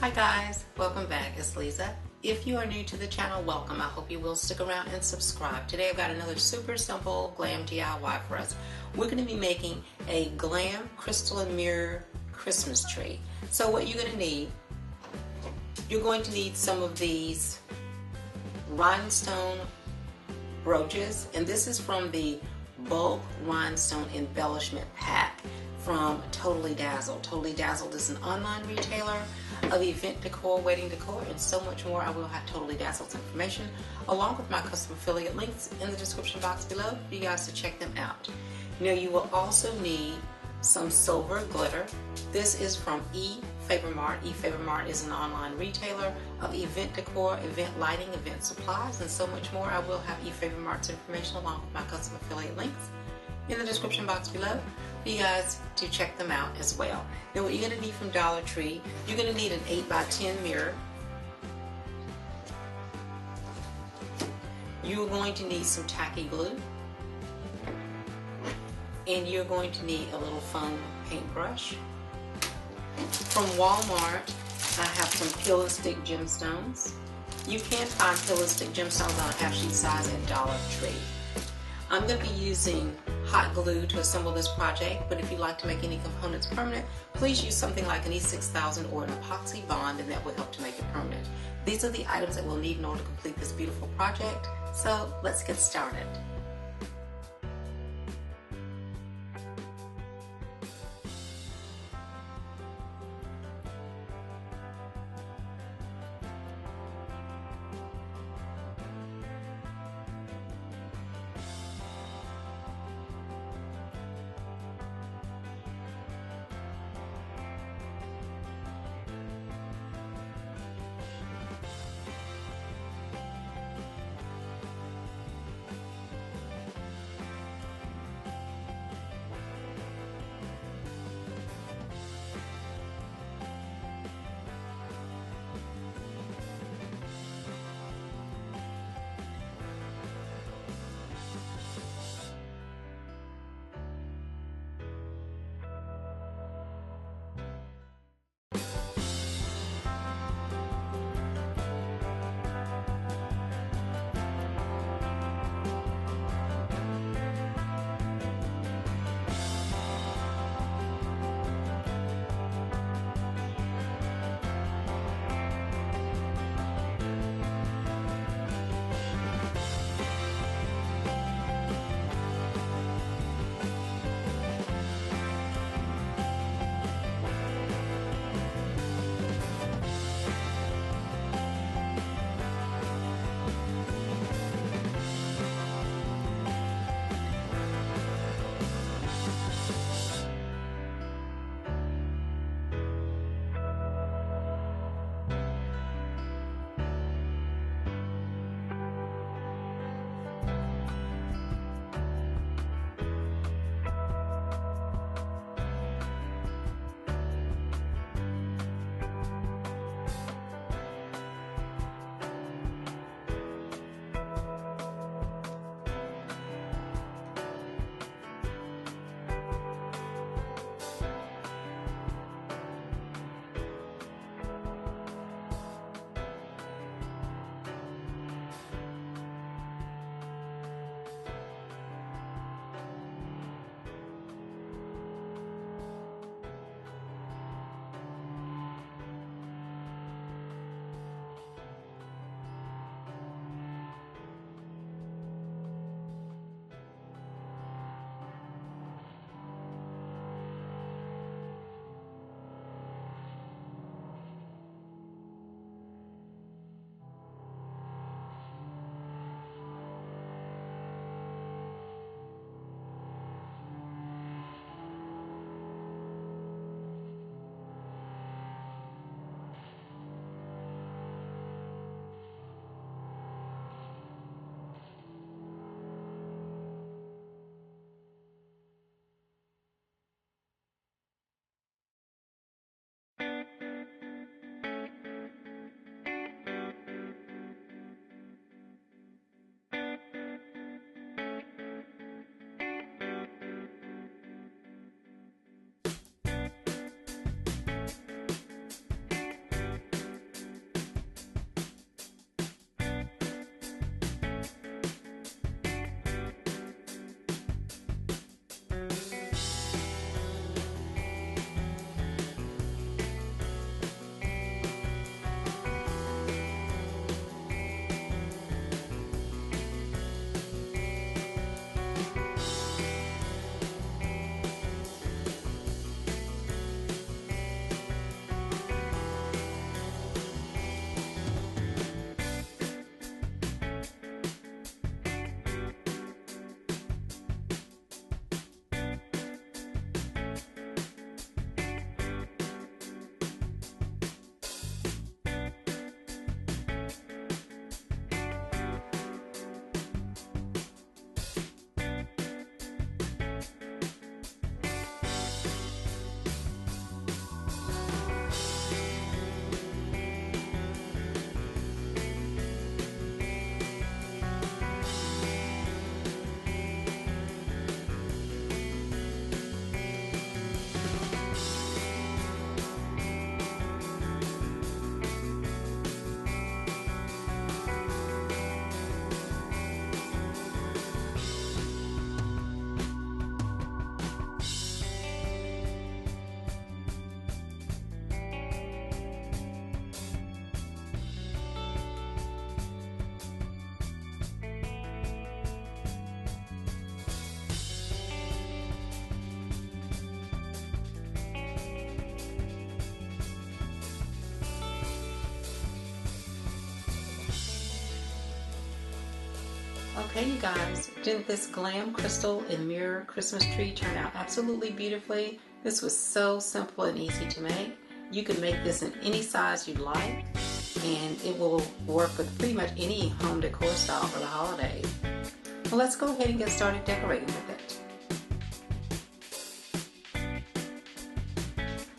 Hi guys, welcome back. It's Lisa. If you are new to the channel, welcome. I hope you will stick around and subscribe. Today I've got another super simple glam DIY for us. We're going to be making a glam crystal and mirror Christmas tree. So what you're going to need, you're going to need some of these rhinestone brooches, and this is from the bulk rhinestone embellishment pack from Totally Dazzled. Totally Dazzled is an online retailer of event decor, wedding decor, and so much more. I will have Totally Dazzled's information along with my custom affiliate links in the description box below for you guys to check them out. Now you will also need some silver glitter. This is from Efavormart. Efavormart is an online retailer of event decor, event lighting, event supplies, and so much more. I will have Efavormart's information along with my custom affiliate links in the description box below for you guys to check them out as well. Now what you're going to need from Dollar Tree, you're going to need an 8x10 mirror. You're going to need some tacky glue. And you're going to need a little foam paintbrush. From Walmart, I have some peel and stick gemstones. You can find peel and stick gemstones on a half sheet size at Dollar Tree. I'm going to be using hot glue to assemble this project, but if you'd like to make any components permanent, please use something like an E6000 or an epoxy bond, and that will help to make it permanent. These are the items that we'll need in order to complete this beautiful project, so let's get started. Okay, you guys, didn't this Glam crystal and mirror Christmas tree turn out absolutely beautifully? This was so simple and easy to make. You can make this in any size you'd like, and it will work with pretty much any home decor style for the holidays. Well, let's go ahead and get started decorating with it.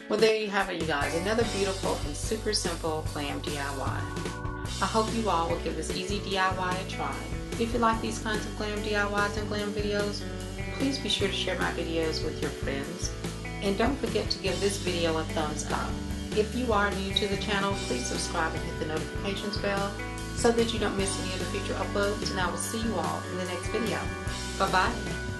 Well, there you have it, you guys. Another beautiful and super simple Glam DIY. I hope you all will give this easy DIY a try. If you like these kinds of Glam DIYs and Glam videos, please be sure to share my videos with your friends. And don't forget to give this video a thumbs up. If you are new to the channel, please subscribe and hit the notifications bell so that you don't miss any of the future uploads. And I will see you all in the next video. Bye-bye.